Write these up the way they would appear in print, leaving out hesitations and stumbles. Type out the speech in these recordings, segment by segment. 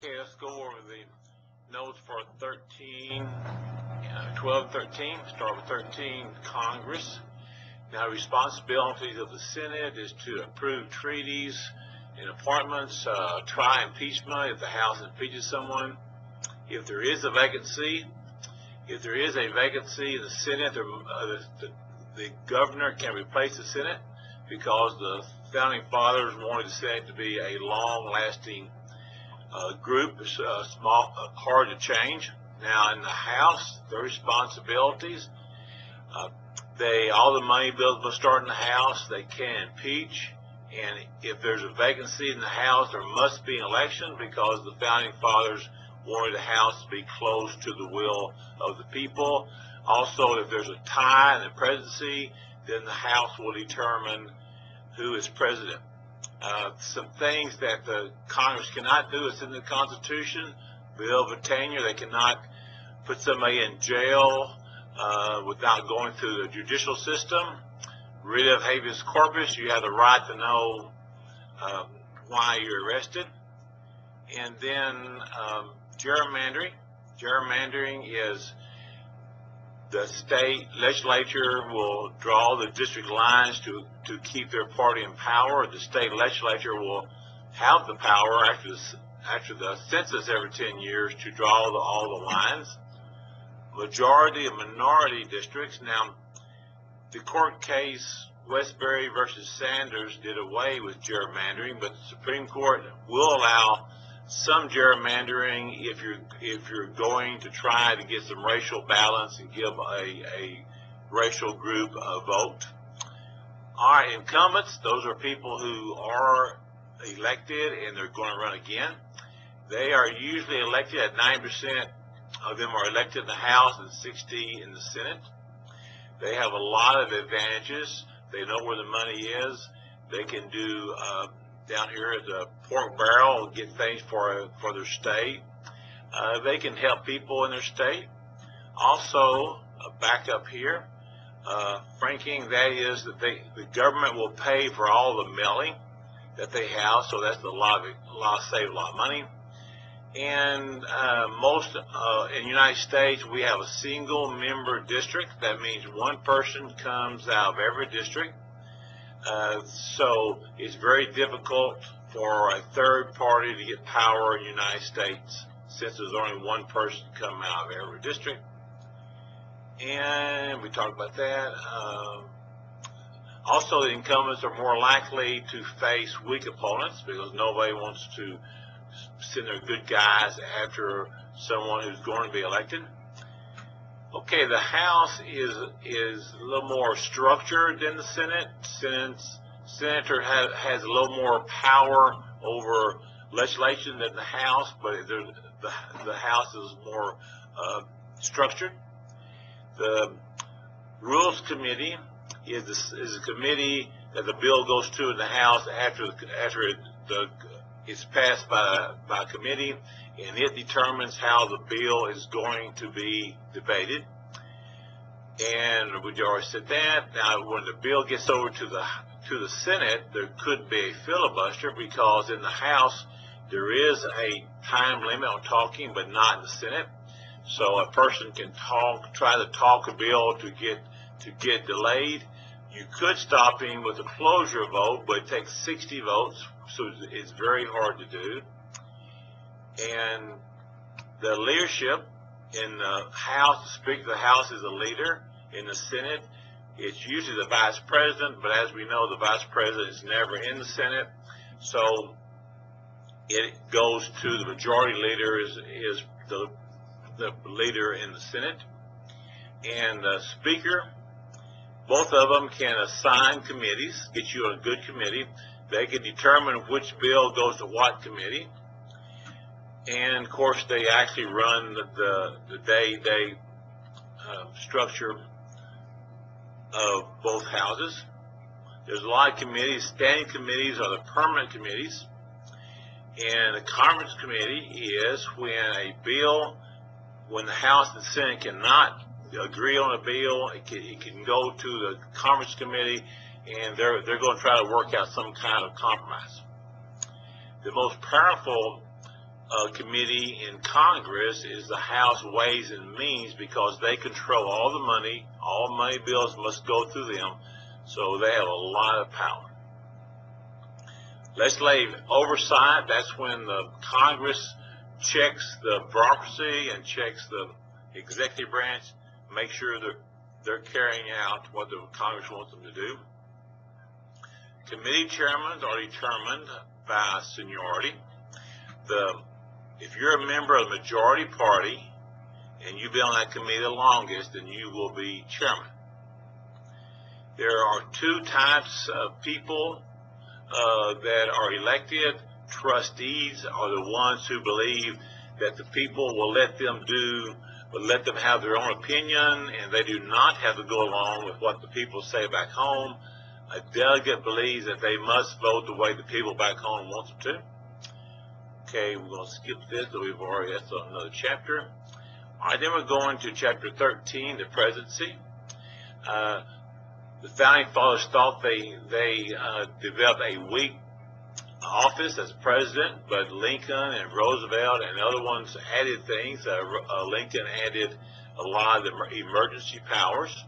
Okay, let's go over the notes for 12 and 13. Start with 13, Congress. Now, responsibilities of the Senate is to approve treaties and appointments, try impeachment if the House impeaches someone. If there is a vacancy in the Senate, the governor can replace the Senate because the founding fathers wanted the Senate to be a long-lasting group, small, hard to change. Now, in the House, their responsibilities, all the money bills will start in the House. They can impeach, and if there's a vacancy in the House, there must be an election because the founding fathers wanted the House to be close to the will of the people. Also, if there's a tie in the presidency, then the House will determine who is president. Some things that the Congress cannot do, it's in the Constitution, bill of attainder. They cannot put somebody in jail without going through the judicial system. Writ of habeas corpus, you have the right to know why you're arrested. And then gerrymandering. Gerrymandering is the state legislature will draw the district lines to keep their party in power. The state legislature will have the power after the census every 10 years to draw all the lines. Majority and minority districts. Now, the court case Westbury versus Sanders did away with gerrymandering, but the Supreme Court will allow some gerrymandering if you're going to try to get some racial balance and give a racial group a vote. All right, incumbents, those are people who are elected and they're going to run again. They are usually elected at 9% of them are elected in the House and 60 in the Senate. They have a lot of advantages. They know where the money is. They can do down here at the pork barrel, get things for their state. They can help people in their state. Also, back up here, franking, that is that the government will pay for all the mailing that they have, so that's save a lot of money. And most in the United States, we have a single member district. That means one person comes out of every district. So it's very difficult for a third party to get power in the United States since there's only one person come out of every district. And we talked about that. Also, the incumbents are more likely to face weak opponents because nobody wants to send their good guys after someone who's going to be elected. Okay, the House is a little more structured than the Senate. Senator has a little more power over legislation than the House, but the House is more structured. The Rules Committee is a committee that the bill goes to in the House after it's passed by a committee, and it determines how the bill is going to be debated. And we already said that. Now, when the bill gets over to the Senate, there could be a filibuster because in the House there is a time limit on talking, but not in the Senate. So a person can try to talk a bill to get delayed. You could stop him with a closure vote, but it takes 60 votes, so it's very hard to do. And the leadership in the House, the Speaker of the House is a leader. In the Senate, it's usually the Vice President, but as we know, the Vice President is never in the Senate. So it goes to the majority leader is the leader in the Senate. And the Speaker, both of them can assign committees, get you on a good committee. They can determine which bill goes to what committee. And, of course, they actually run the day-to-day structure of both houses. There's a lot of committees. Standing committees are the permanent committees. And the conference committee is when the House and Senate cannot agree on a bill, it can go to the conference committee, and they're going to try to work out some kind of compromise. The most powerful committee in Congress is the House Ways and Means, because they control all the money. All money bills must go through them, so they have a lot of power. Legislative oversight, that's when the Congress checks the bureaucracy and checks the executive branch, make sure they're carrying out what the Congress wants them to do. Committee chairmen are determined by seniority. If you're a member of the majority party and you've been on that committee the longest, then you will be chairman. There are two types of people that are elected. Trustees are the ones who believe that the people will let them have their own opinion, and they do not have to go along with what the people say back home. A delegate believes that they must vote the way the people back home want them to. Okay, we're going to skip this, but that's another chapter. All right, then we're going to chapter 13, the presidency. The founding fathers thought they developed a weak office as president, but Lincoln and Roosevelt and other ones added things. Lincoln added a lot of the emergency powers.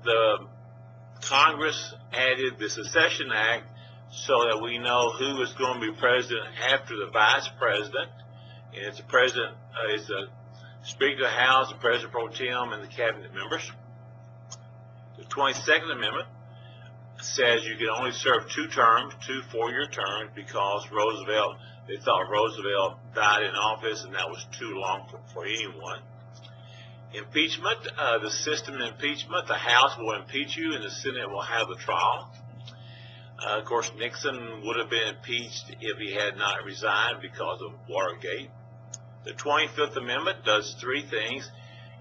The Congress added the Secession Act so that we know who is going to be president after the vice president. And it's the president, it's the Speaker of the House, the President Pro Tem, and the cabinet members. The 22nd Amendment says you can only serve 2 terms, 2 4-year terms, because they thought Roosevelt died in office and that was too long for anyone. Impeachment, the system of impeachment, the House will impeach you and the Senate will have the trial. Of course, Nixon would have been impeached if he had not resigned because of Watergate. The 25th Amendment does 3 things.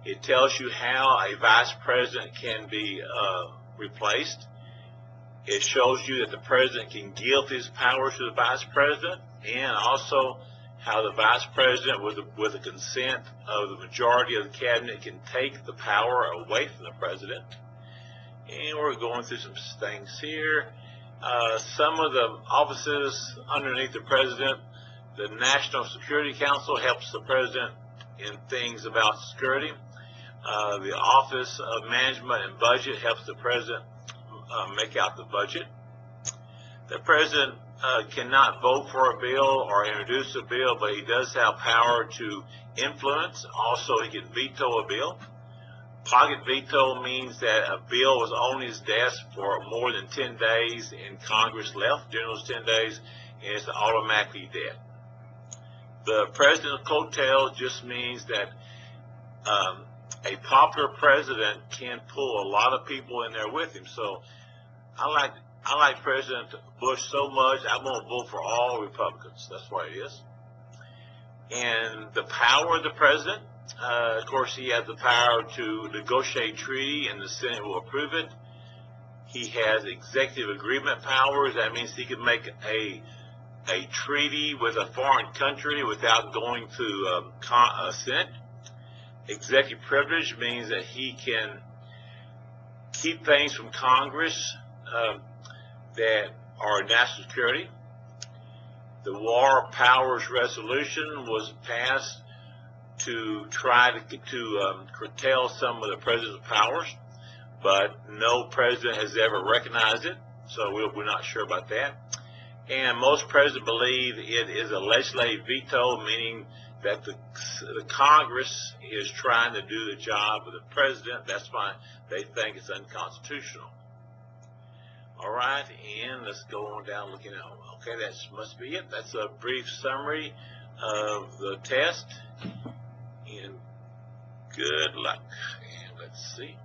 It tells you how a vice president can be replaced. It shows you that the president can give his powers to the vice president, and also how the vice president, with the consent of the majority of the cabinet, can take the power away from the president. And we're going through some things here. Some of the offices underneath the president, the National Security Council helps the president in things about security. The Office of Management and Budget helps the president make out the budget. The president cannot vote for a bill or introduce a bill, but he does have power to influence. Also, he can veto a bill. Pocket veto means that a bill was on his desk for more than 10 days and Congress left during those 10 days, and it's automatically dead. The president's coattails just means that a popular president can pull a lot of people in there with him. So I like President Bush so much, I'm going to vote for all Republicans. That's what it is. And the power of the president, of course, he has the power to negotiate treaty, and the Senate will approve it. He has executive agreement powers. That means he can make a treaty with a foreign country without going to Senate. Executive privilege means that he can keep things from Congress that are national security. The War Powers Resolution was passed to try to curtail some of the president's powers, but no president has ever recognized it, so we're not sure about that. And most presidents believe it is a legislative veto, meaning that the Congress is trying to do the job of the president. That's why they think it's unconstitutional. All right, and let's go on down looking at, okay, that must be it. That's a brief summary of the test, and good luck. And let's see.